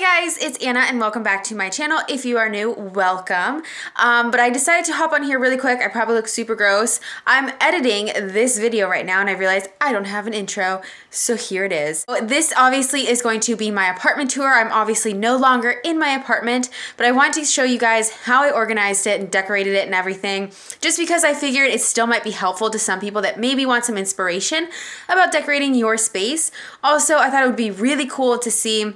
Hey guys, it's Anna and welcome back to my channel. If you are new, welcome. But I decided to hop on here really quick. I probably look super gross. I'm editing this video right now and I realized I don't have an intro, so here it is. This obviously is going to be my apartment tour. I'm obviously no longer in my apartment, but I wanted to show you guys how I organized it and decorated it and everything, just because I figured it still might be helpful to some people that maybe want some inspiration about decorating your space. Also, I thought it would be really cool to see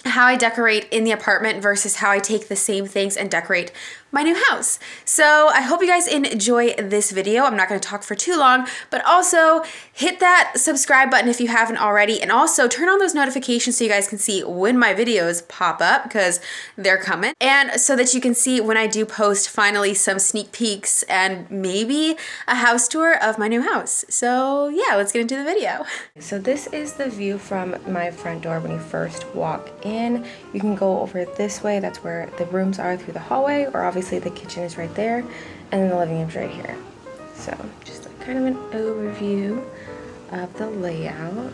how I decorate in the apartment versus how I take the same things and decorate my new house. So I hope you guys enjoy this video. I'm not going to talk for too long, but also hit that subscribe button if you haven't already, and also turn on those notifications so you guys can see when my videos pop up, because they're coming, and so that you can see when I do post finally some sneak peeks and maybe a house tour of my new house. So yeah, let's get into the video. So this is the view from my front door when you first walk in. You can go over this way, that's where the rooms are through the hallway, or obviously the kitchen is right there, and then the living room's right here. So just like kind of an overview of the layout.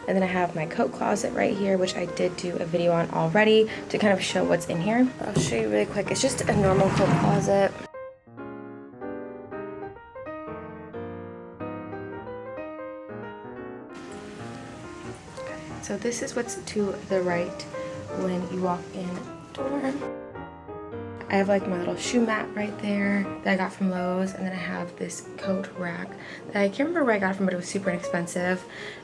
And then I have my coat closet right here, which I did do a video on already to kind of show what's in here. I'll show you really quick. It's just a normal coat closet. So this is what's to the right when you walk in the door. I have like my little shoe mat right there that I got from Lowe's, and then I have this coat rack that I can't remember where I got it from, but it was super inexpensive.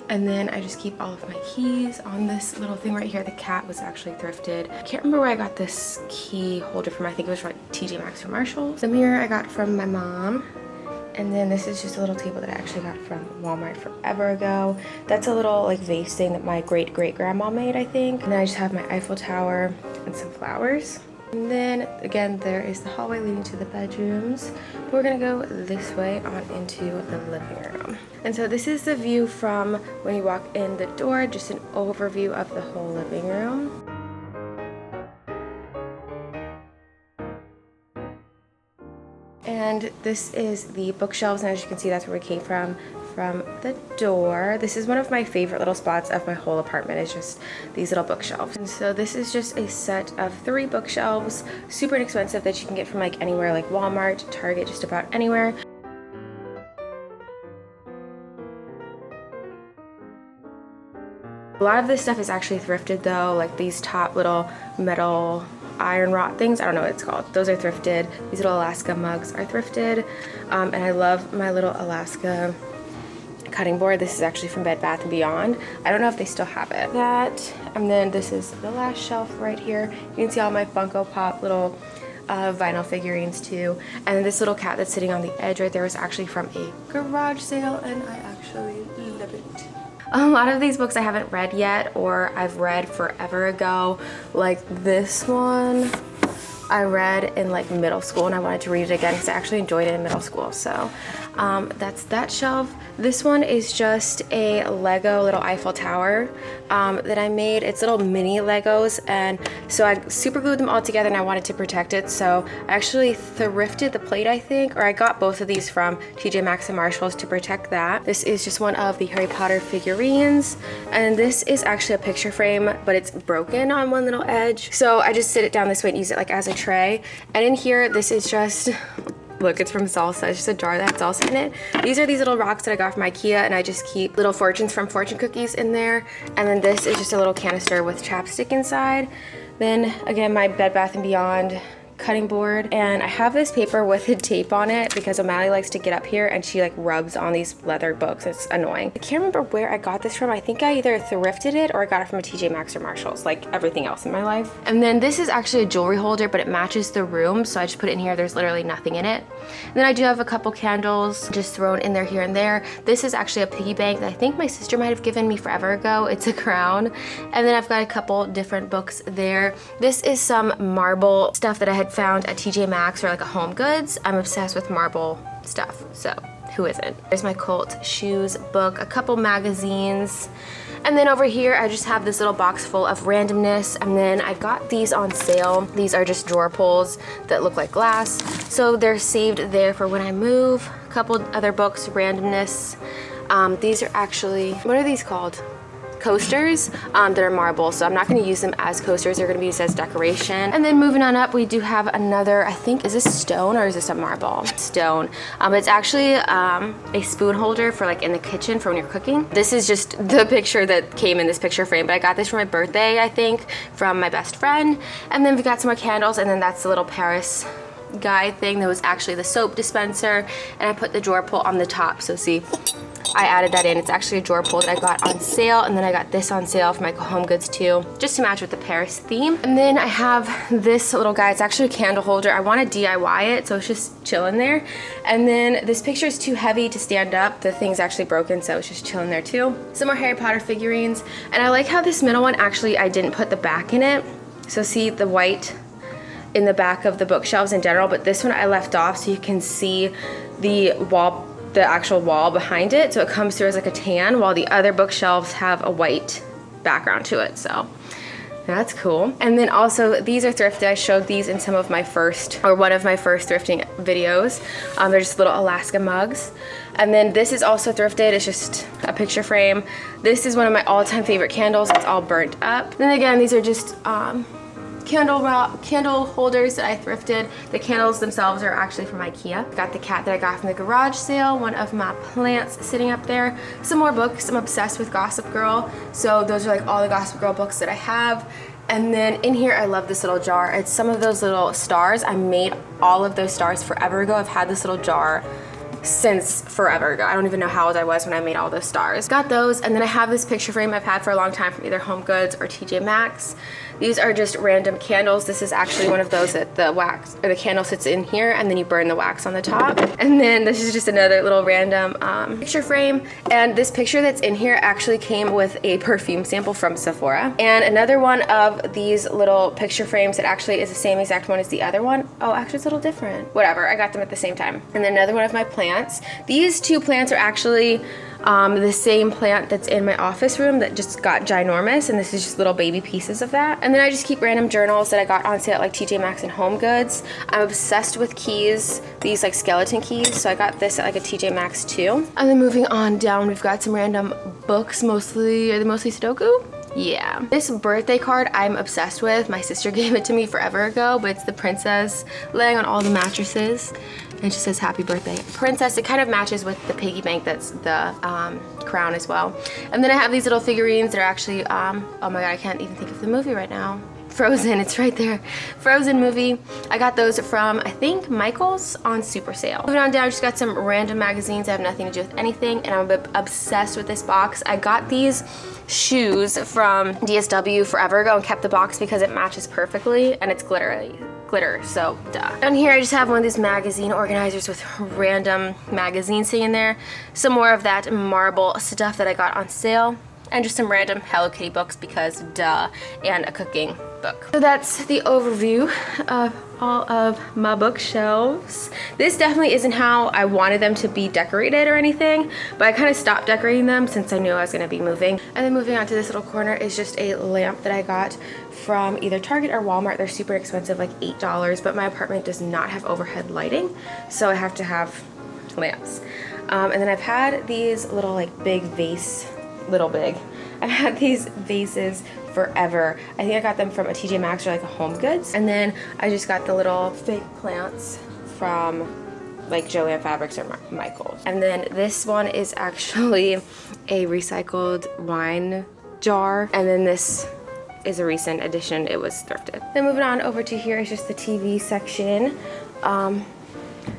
And then I just keep all of my keys on this little thing right here. The cat was actually thrifted. I can't remember where I got this key holder from. I think it was from like TJ Maxx or Marshalls. The mirror I got from my mom. And then this is just a little table that I actually got from Walmart forever ago. That's a little like vase thing that my great-great-grandma made, I think. And then I just have my Eiffel Tower and some flowers. And then again, there is the hallway leading to the bedrooms. We're gonna go this way on into the living room. And so this is the view from when you walk in the door, just an overview of the whole living room. And this is the bookshelves, and as you can see, that's where we came from the door. This is one of my favorite little spots of my whole apartment, is just these little bookshelves. And so this is just a set of 3 bookshelves, super inexpensive, that you can get from like anywhere, like Walmart, Target, just about anywhere. A lot of this stuff is actually thrifted though, like these top little metal iron rod things, I don't know what it's called, those are thrifted. These little Alaska mugs are thrifted. And I love my little Alaska cutting board. This is actually from Bed Bath & Beyond. I don't know if they still have it. And then this is the last shelf right here. You can see all my Funko Pop little vinyl figurines too. And this little cat that's sitting on the edge right there was actually from a garage sale, and I actually love it. A lot of these books I haven't read yet, or I've read forever ago. Like this one I read in like middle school, and I wanted to read it again because I actually enjoyed it in middle school. So that's that shelf. This one is just a Lego little Eiffel Tower that I made. It's little mini Legos, and so I super glued them all together, and I wanted to protect it. So I actually thrifted the plate, I think, or I got both of these from TJ Maxx and Marshalls to protect that. This is just one of the Harry Potter figurines, and this is actually a picture frame, but it's broken on one little edge. So I just sit it down this way and use it like as a tray. And in here, this is just, look, it's from salsa. It's just a jar that has salsa in it. These are these little rocks that I got from Ikea, and I just keep little fortunes from fortune cookies in there. And then this is just a little canister with chapstick inside. Then again, my Bed Bath & Beyond cutting board, and I have this paper with a tape on it because O'Malley likes to get up here and she like rubs on these leather books. It's annoying. I can't remember where I got this from. I think I either thrifted it or I got it from a TJ Maxx or Marshalls, like everything else in my life. And then this is actually a jewelry holder, but it matches the room, so I just put it in here. There's literally nothing in it. And then I do have a couple candles just thrown in there here and there. This is actually a piggy bank that I think my sister might have given me forever ago. It's a crown. And then I've got a couple different books there. This is some marble stuff that I had found at TJ Maxx or like a Home Goods. I'm obsessed with marble stuff, so who isn't? There's my Colt shoes book, a couple magazines, and then over here I just have this little box full of randomness. And then I got these on sale. These are just drawer pulls that look like glass, so they're saved there for when I move. A couple other books, randomness. These are actually, what are these called? coasters that are marble, so I'm not going to use them as coasters. They're going to be used as decoration. And then moving on up, we do have another, I think, is this stone or is this a marble? Stone. It's actually a spoon holder for like in the kitchen for when you're cooking. This is just the picture that came in this picture frame, but I got this for my birthday, I think, from my best friend. And then we got some more candles, and then that's the little Paris guy thing that was actually the soap dispenser, and I put the drawer pull on the top. So see, I added that in. It's actually a drawer pull that I got on sale, and then I got this on sale for my home goods too, just to match with the Paris theme. And then I have this little guy. It's actually a candle holder. I want to DIY it, so it's just chilling there. And then this picture is too heavy to stand up. The thing's actually broken, so it's just chilling there too. Some more Harry Potter figurines, and I like how this middle one, actually I didn't put the back in it. So see the white in the back of the bookshelves in general, but this one I left off so you can see the wall, the actual wall behind it, so it comes through as like a tan, while the other bookshelves have a white background to it, so that's cool. And then also these are thrifted. I showed these in some of my first, or one of my first thrifting videos. They're just little Alaska mugs. And then this is also thrifted. It's just a picture frame. This is one of my all-time favorite candles. It's all burnt up. Then again, these are just candle holders that I thrifted. The candles themselves are actually from IKEA. Got the cat that I got from the garage sale, one of my plants sitting up there. Some more books. I'm obsessed with Gossip Girl, so those are like all the Gossip Girl books that I have. And then in here, I love this little jar. It's some of those little stars. I made all of those stars forever ago. I've had this little jar since forever ago. I don't even know how old I was when I made all those stars. Got those, and then I have this picture frame I've had for a long time from either Home Goods or TJ Maxx. These are just random candles. This is actually one of those that the wax or the candle sits in here, and then you burn the wax on the top. And then this is just another little random picture frame. And this picture that's in here actually came with a perfume sample from Sephora. And another one of these little picture frames that actually is the same exact one as the other one. Oh, actually it's a little different. Whatever, I got them at the same time. And then another one of my plants. These two plants are actually the same plant that's in my office room that just got ginormous, and this is just little baby pieces of that. And then I just keep random journals that I got on sale at like TJ Maxx and Home Goods. I'm obsessed with keys, these like skeleton keys, so I got this at like a TJ Maxx too. And then moving on down, we've got some random books, mostly Sudoku? Yeah. This birthday card I'm obsessed with. My sister gave it to me forever ago, but it's the princess laying on all the mattresses. And it just says happy birthday princess. It kind of matches with the piggy bank that's the crown as well. And then I have these little figurines that are actually, oh my god, I can't even think of the movie right now. Frozen, it's right there. Frozen movie. I got those from, I think, Michael's on super sale. Moving on down, I just got some random magazines that have nothing to do with anything, and I'm obsessed with this box. I got these shoes from DSW forever ago and kept the box because it matches perfectly, and it's glitter, so duh. Down here I just have one of these magazine organizers with random magazines sitting in there. Some more of that marble stuff that I got on sale, and just some random Hello Kitty books because duh, and a cooking book. So that's the overview of all of my bookshelves. This definitely isn't how I wanted them to be decorated or anything, but I kind of stopped decorating them since I knew I was going to be moving. And then moving on to this little corner is just a lamp that I got from either Target or Walmart. They're super expensive, like $8, but my apartment does not have overhead lighting, so I have to have lamps. And then I've had these little like big vase, I've had these vases forever. I think I got them from a TJ Maxx or like a Home Goods. And then I just got the little fake plants from like Joanne Fabrics or Michael's. And then this one is actually a recycled wine jar. And then this is a recent addition. It was thrifted. Then moving on over to here is just the TV section.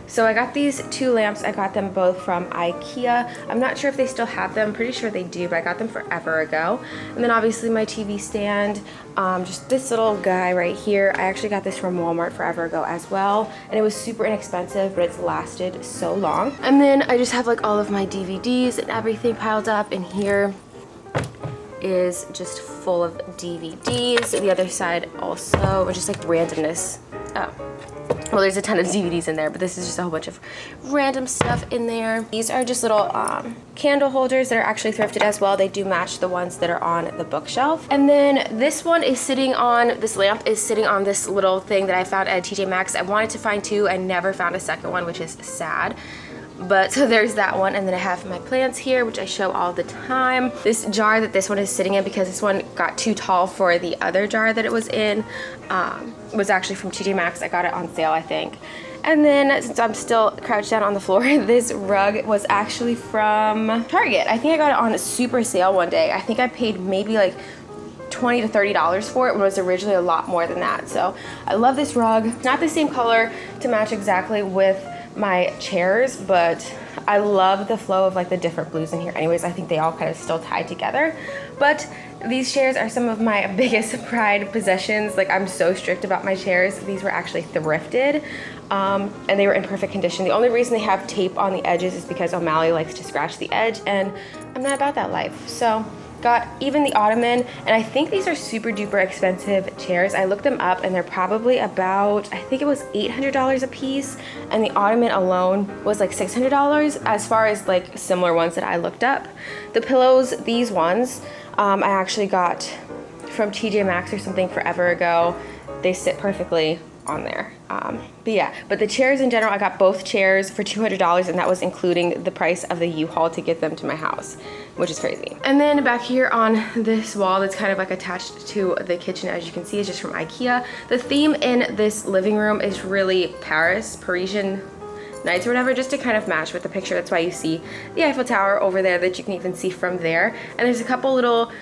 So I got these two lamps. I got them both from IKEA. I'm not sure if they still have them. I'm pretty sure they do, but I got them forever ago. And then obviously my TV stand, just this little guy right here. I actually got this from Walmart forever ago as well. And it was super inexpensive, but it's lasted so long. And then I just have like all of my DVDs and everything piled up. And here is just full of DVDs. The other side also, just like randomness. Oh. Well, there's a ton of DVDs in there, but this is just a whole bunch of random stuff in there. These are just little candle holders that are actually thrifted as well. They do match the ones that are on the bookshelf. And then this one is sitting on, this lamp is sitting on this little thing that I found at TJ Maxx. I wanted to find two. I never found a second one, which is sad. But so there's that one, and then I have my plants here, which I show all the time. This jar that this one is sitting in, because this one got too tall for the other jar that it was in, was actually from TJ Maxx. I got it on sale, I think. And then, since I'm still crouched down on the floor, this rug was actually from Target. I think I got it on a super sale one day. I think I paid maybe like $20 to $30 for it, when it was originally a lot more than that. So I love this rug. Not the same color to match exactly with my chairs, but I love the flow of like the different blues in here. Anyways, I think they all kind of still tie together. But these chairs are some of my biggest pride possessions. Like, I'm so strict about my chairs. These were actually thrifted, and they were in perfect condition. The only reason they have tape on the edges is because O'Malley likes to scratch the edge, and I'm not about that life. So got even the ottoman, and I think these are super duper expensive chairs. I looked them up and they're probably about, I think it was $800 a piece, and the ottoman alone was like $600 as far as like similar ones that I looked up. The pillows, these ones, I actually got from TJ Maxx or something forever ago. They sit perfectly on there. But the chairs in general, I got both chairs for $200, and that was including the price of the U-Haul to get them to my house, which is crazy. And then back here on this wall that's kind of like attached to the kitchen, as you can see, is just from IKEA. The theme in this living room is really Parisian nights or whatever, just to kind of match with the picture. That's why you see the Eiffel Tower over there that you can even see from there. And there's a couple little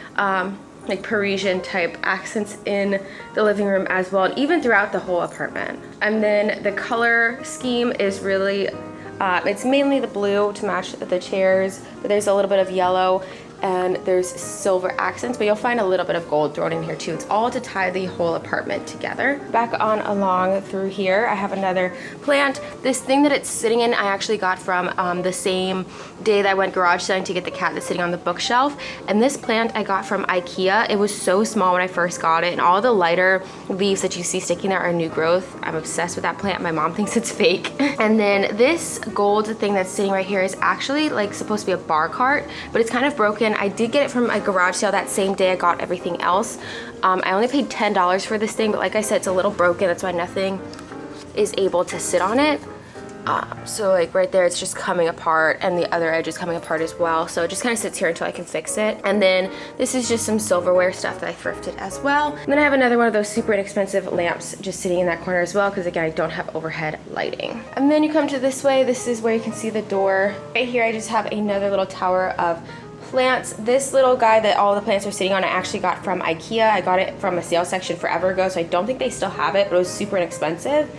like Parisian type accents in the living room as well, and even throughout the whole apartment. And then the color scheme is really, it's mainly the blue to match the chairs, but there's a little bit of yellow, and there's silver accents, but you'll find a little bit of gold thrown in here too. It's all to tie the whole apartment together. Back on along through here, I have another plant. This thing that it's sitting in, I actually got from the same day that I went garage selling to get the cat that's sitting on the bookshelf. And this plant I got from IKEA. It was so small when I first got it, and all the lighter leaves that you see sticking there are new growth. I'm obsessed with that plant. My mom thinks it's fake. And then this gold thing that's sitting right here is actually like supposed to be a bar cart, but it's kind of broken. I did get it from a garage sale that same day I got everything else. I only paid $10 for this thing, but like I said, it's a little broken. That's why nothing is able to sit on it. So like right there, it's just coming apart, and the other edge is coming apart as well. So it just kind of sits here until I can fix it. And then this is just some silverware stuff that I thrifted as well. And then I have another one of those super inexpensive lamps just sitting in that corner as well, because again, I don't have overhead lighting. And then you come to this way, this is where you can see the door. Right here, I just have another little tower of plants. This little guy that all the plants are sitting on, I actually got from IKEA. I got it from a sale section forever ago, so I don't think they still have it, but it was super inexpensive.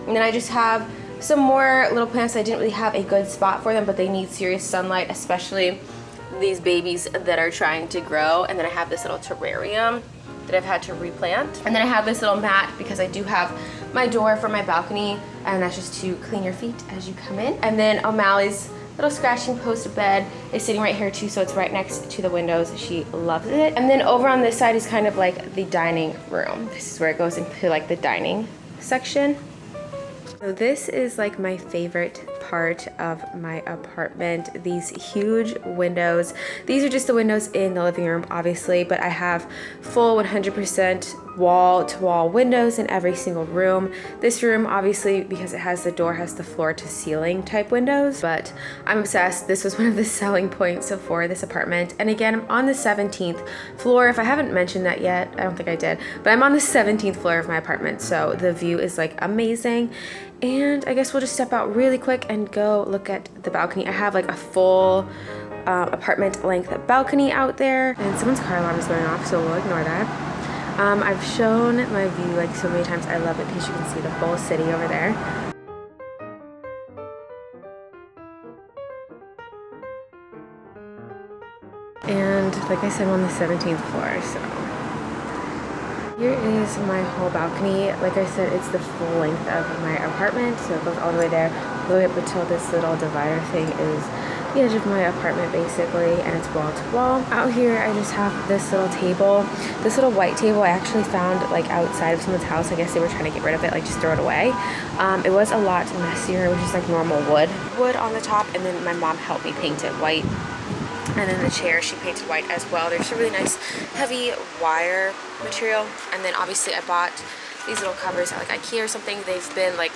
And then I just have some more little plants. I didn't really have a good spot for them, but they need serious sunlight, especially these babies that are trying to grow. And then I have this little terrarium that I've had to replant. And then I have this little mat because I do have my door for my balcony, and that's just to clean your feet as you come in. And then O'Malley's little scratching post bed is sitting right here too, so it's right next to the windows. She loves it. And then over on this side is kind of like the dining room. This is where it goes into like the dining section. So this is like my favorite part of my apartment, these huge windows. These are just the windows in the living room, obviously, but I have full 100% wall-to-wall windows in every single room. This room, obviously, because it has the door, has the floor-to-ceiling type windows, but I'm obsessed. This was one of the selling points for this apartment. And again, I'm on the 17th floor. If I haven't mentioned that yet, I don't think I did, but I'm on the 17th floor of my apartment, so the view is like amazing. And I guess we'll just step out really quick and go look at the balcony. I have like a full apartment length balcony out there, and someone's car alarm is going off, so we'll ignore that. I've shown my view like so many times. I love it because you can see the whole city over there. And like I said, I'm on the 17th floor, so here is my whole balcony. Like I said, it's the full length of my apartment, so it goes all the way there, all the way up until this little divider thing is the edge of my apartment basically, and it's wall to wall. Out here I just have this little table, this little white table I actually found like outside of someone's house. I guess they were trying to get rid of it, like just throw it away. It was a lot messier. It was just like normal wood on the top, and then my mom helped me paint it white. And then the chair she painted white as well. There's a really nice heavy wire material. And then obviously I bought these little covers at like IKEA or something. They've been like,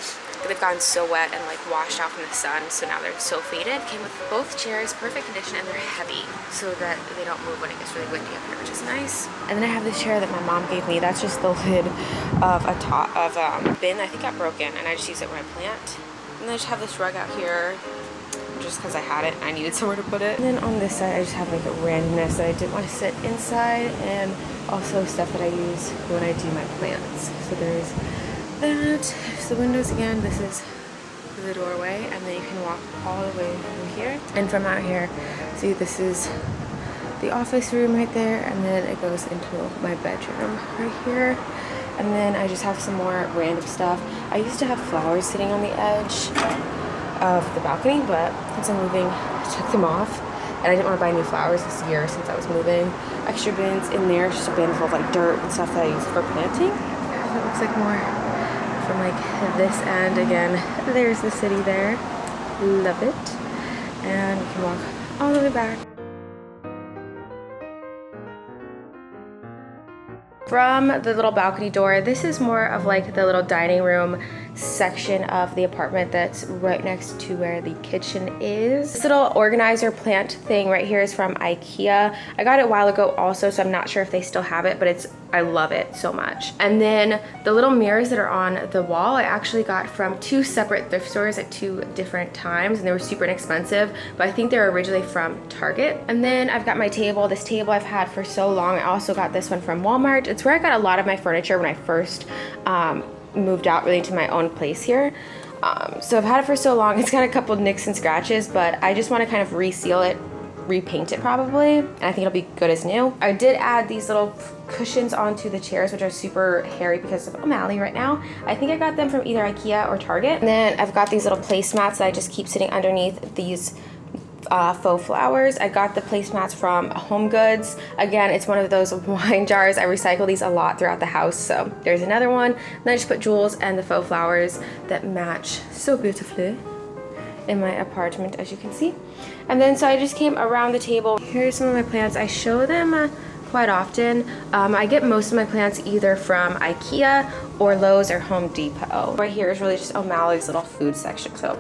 they've gotten so wet and like washed out from the sun, so now they're so faded. Came with both chairs, perfect condition, and they're heavy so that they don't move when it gets really windy up here, which is nice. And then I have this chair that my mom gave me. That's just the lid of a bin I think got broken, and I just use it when I plant. And then I just have this rug out here just because I had it and I needed somewhere to put it. And then on this side I just have like a randomness that I didn't want to sit inside, and also stuff that I use when I do my plants. So there's that. There's the windows again. This is the doorway, and then you can walk all the way through here. And from out here, see, this is the office room right there, and then it goes into my bedroom right here. And then I just have some more random stuff. I used to have flowers sitting on the edge of the balcony, but since I'm moving, I took them off. And I didn't want to buy new flowers this year since I was moving. Extra bins in there, just a bin full of like dirt and stuff that I use for planting. That looks like more from like this end. Again, there's the city there. Love it. And we can walk all the way back. From the little balcony door, this is more of like the little dining room section of the apartment that's right next to where the kitchen is. This little organizer plant thing right here is from IKEA. I got it a while ago also, so I'm not sure if they still have it, but I love it so much. And then the little mirrors that are on the wall, I actually got from 2 separate thrift stores at 2 different times, and they were super inexpensive, but I think they were originally from Target. And then I've got my table. This table I've had for so long. I also got this one from Walmart. It's where I got a lot of my furniture when I first moved out really into my own place here. So I've had it for so long. It's got a couple nicks and scratches, but I just want to kind of reseal it, repaint it probably, and I think it'll be good as new. I did add these little cushions onto the chairs, which are super hairy because of O'Malley right now. I think I got them from either IKEA or Target. And then I've got these little placemats that I just keep sitting underneath these faux flowers. I got the placemats from Home Goods. Again, it's one of those wine jars. I recycle these a lot throughout the house, so there's another one. And then I just put jewels and the faux flowers that match so beautifully in my apartment, as you can see. And then so I just came around the table. Here's some of my plants. I show them quite often. I get most of my plants either from IKEA or Lowe's or Home Depot. Right here is really just O'Malley's little food section, so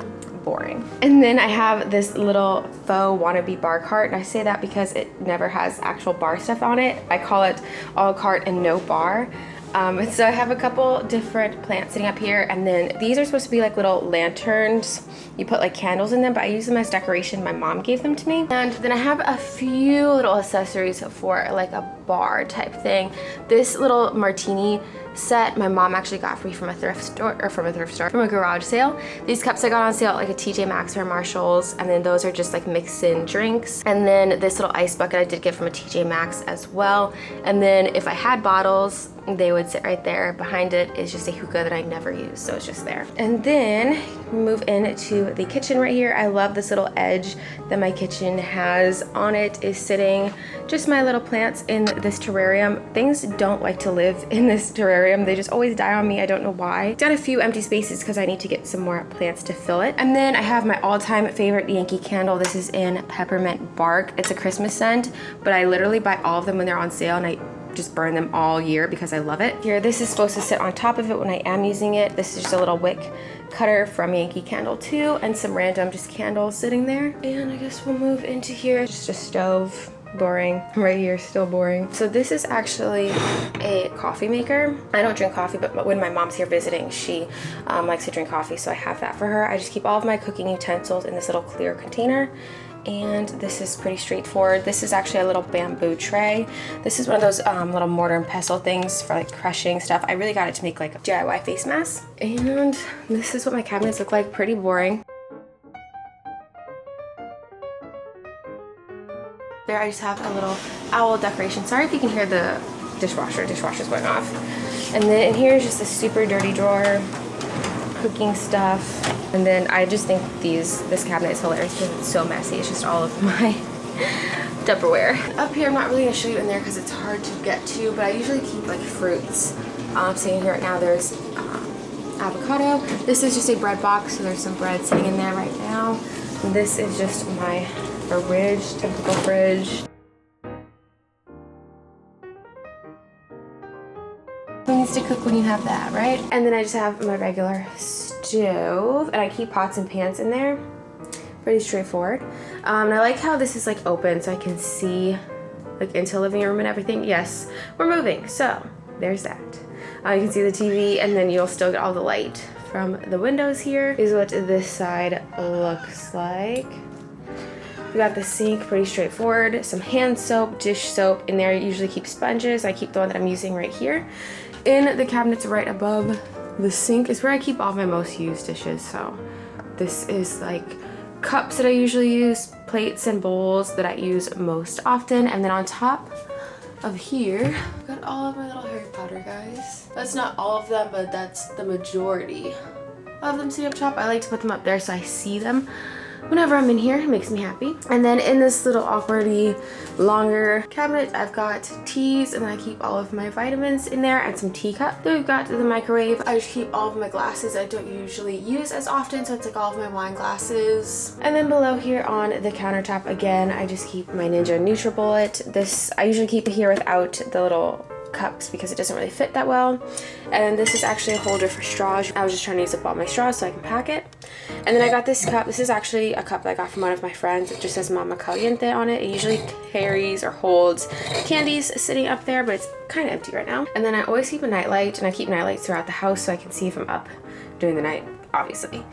boring. And then I have this little faux wannabe bar cart, and I say that because it never has actual bar stuff on it. I call it all cart and no bar. So I have a couple different plants sitting up here, and then these are supposed to be like little lanterns. You put like candles in them, but I use them as decoration. My mom gave them to me. And then I have a few little accessories for like a bar type thing. This little martini set my mom actually got free from a thrift store, from a garage sale. These cups I got on sale at like a TJ Maxx or Marshalls, and then those are just like mix-in drinks. And then this little ice bucket I did get from a TJ Maxx as well. And then if I had bottles, they would sit right there. Behind it is just a hookah that I never use, so it's just there. And then move into the kitchen right here. I love this little edge that my kitchen has. On it is sitting just my little plants in this terrarium. Things don't like to live in this terrarium. They just always die on me. I don't know why. Got a few empty spaces because I need to get some more plants to fill it. And then I have my all-time favorite Yankee candle. This is in peppermint bark. It's a Christmas scent, but I literally buy all of them when they're on sale, and I just burn them all year because I love it. Here, this is supposed to sit on top of it when I am using it. This is just a little wick cutter from Yankee Candle 2, and some random just candles sitting there. And I guess we'll move into here. Just a stove. Boring. Right here, still boring. So this is actually a coffee maker. I don't drink coffee, but when my mom's here visiting, she likes to drink coffee, so I have that for her. I just keep all of my cooking utensils in this little clear container. And this is pretty straightforward. This is actually a little bamboo tray. This is one of those little mortar and pestle things for like crushing stuff. I really got it to make like DIY face masks. And this is what my cabinets look like. Pretty boring. There I just have a little owl decoration. Sorry if you can hear the dishwasher's going off. And then in here is just a super dirty drawer, cooking stuff. And then I just think this cabinet is hilarious because it's so messy. It's just all of my Tupperware. Up here, I'm not really gonna show you in there because it's hard to get to, but I usually keep like fruits. Sitting here right now, there's avocado. This is just a bread box, so there's some bread sitting in there right now. And this is just my fridge, typical fridge. These things to cook when you have that, right? And then I just have my regular stove, and I keep pots and pans in there. Pretty straightforward. And I like how this is like open so I can see like into the living room and everything. Yes, we're moving, so there's that. You can see the TV, and then you'll still get all the light from the windows here. Is what this side looks like. We got the sink, pretty straightforward. Some hand soap, dish soap. In there I usually keep sponges. I keep the one that I'm using right here. In the cabinets right above the sink is where I keep all my most used dishes. So this is like cups that I usually use, plates and bowls that I use most often. And then on top of here, I've got all of my little Harry Potter guys. That's not all of them, but that's the majority of them sitting up top. I like to put them up there so I see them whenever I'm in here. It makes me happy. And then in this little awkwardy longer cabinet, I've got teas, and then I keep all of my vitamins in there and some teacup. Then we've got the microwave. I just keep all of my glasses I don't usually use as often, so it's like all of my wine glasses. And then below here on the countertop, again, I just keep my Ninja NutriBullet. This, I usually keep it here without the little cups because it doesn't really fit that well. And this is actually a holder for straws. I was just trying to use up all my straws so I can pack it. And then I got this cup. This is actually a cup that I got from one of my friends. It just says Mama Caliente on it. It usually carries or holds candies sitting up there, but it's kind of empty right now. And then I always keep a nightlight, and I keep nightlights throughout the house so I can see if I'm up during the night, obviously.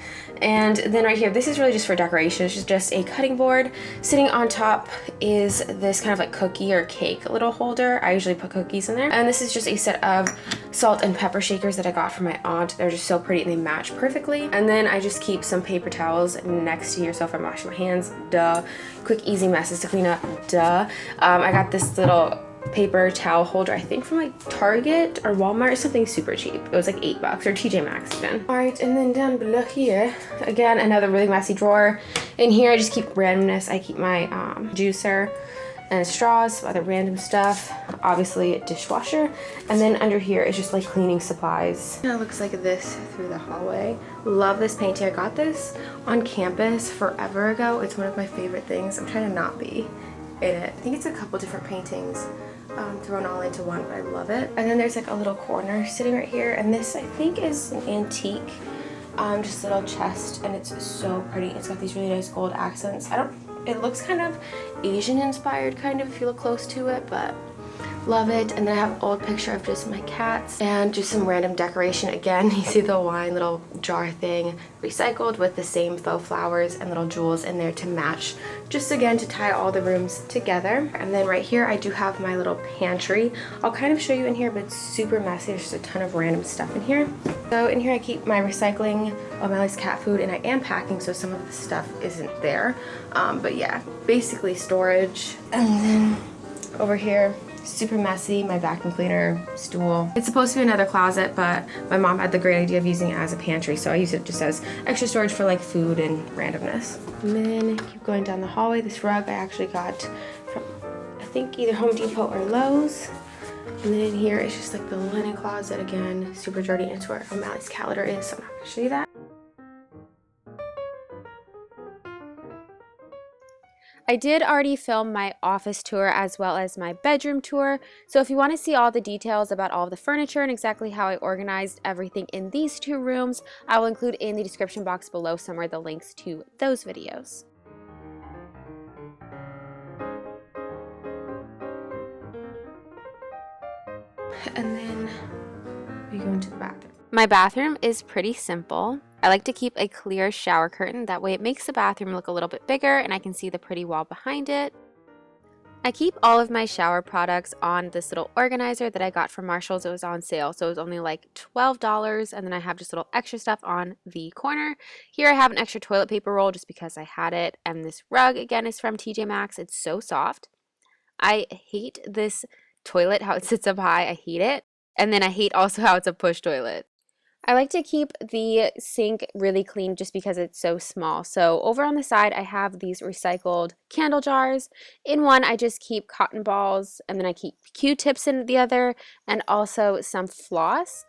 And then right here, this is really just for decoration. It's just a cutting board. Sitting on top is this kind of like cookie or cake little holder. I usually put cookies in there. And this is just a set of salt and pepper shakers that I got from my aunt. They're just so pretty and they match perfectly. And then I just keep some paper towels next to here so if I'm washing my hands, duh. Quick, easy messes to clean up, duh. I got this little paper towel holder, I think from like Target or Walmart or something super cheap. It was like $8 or TJ Maxx even. All right, and then down below here, again, another really messy drawer. In here, I just keep randomness. I keep my juicer and straws, some other random stuff. Obviously, a dishwasher. And then under here is just like cleaning supplies. It looks like this through the hallway. Love this painting. I got this on campus forever ago. It's one of my favorite things. I'm trying to not be in it. I think it's a couple different paintings thrown all into one, but I love it. And then there's like a little corner sitting right here, and this I think is an antique just little chest, and it's so pretty. It's got these really nice gold accents. It looks kind of Asian inspired kind of if you look close to it, but love it. And then I have an old picture of just my cats and just some random decoration. Again, you see the wine little jar thing recycled with the same faux flowers and little jewels in there to match, just again to tie all the rooms together. And then right here I do have my little pantry. I'll kind of show you in here, but it's super messy. There's just a ton of random stuff in here. So in here I keep my recycling, O'Malley's cat food, and I am packing, so some of the stuff isn't there. But yeah, basically storage. And then over here, super messy, my vacuum cleaner, stool. It's supposed to be another closet, but my mom had the great idea of using it as a pantry, so I use it just as extra storage for like food and randomness. And then keep going down the hallway. This rug I actually got from, I think, either Home Depot or Lowe's. And then in here it's just like the linen closet again, super dirty, and it's where O'Malley's calendar is, so I'm not gonna show you that. I did already film my office tour as well as my bedroom tour, so if you want to see all the details about all of the furniture and exactly how I organized everything in these two rooms, I will include in the description box below somewhere the links to those videos. And then we go into the bathroom. My bathroom is pretty simple. I like to keep a clear shower curtain, that way it makes the bathroom look a little bit bigger and I can see the pretty wall behind it. I keep all of my shower products on this little organizer that I got from Marshall's. It was on sale, so it was only like $12, and then I have just little extra stuff on the corner. Here I have an extra toilet paper roll just because I had it, and this rug again is from TJ Maxx. It's so soft. I hate this toilet, how it sits up high. I hate it. And then I hate also how it's a push toilet. I like to keep the sink really clean just because it's so small. So over on the side, I have these recycled candle jars. In one, I just keep cotton balls, and then I keep Q-tips in the other, and also some floss.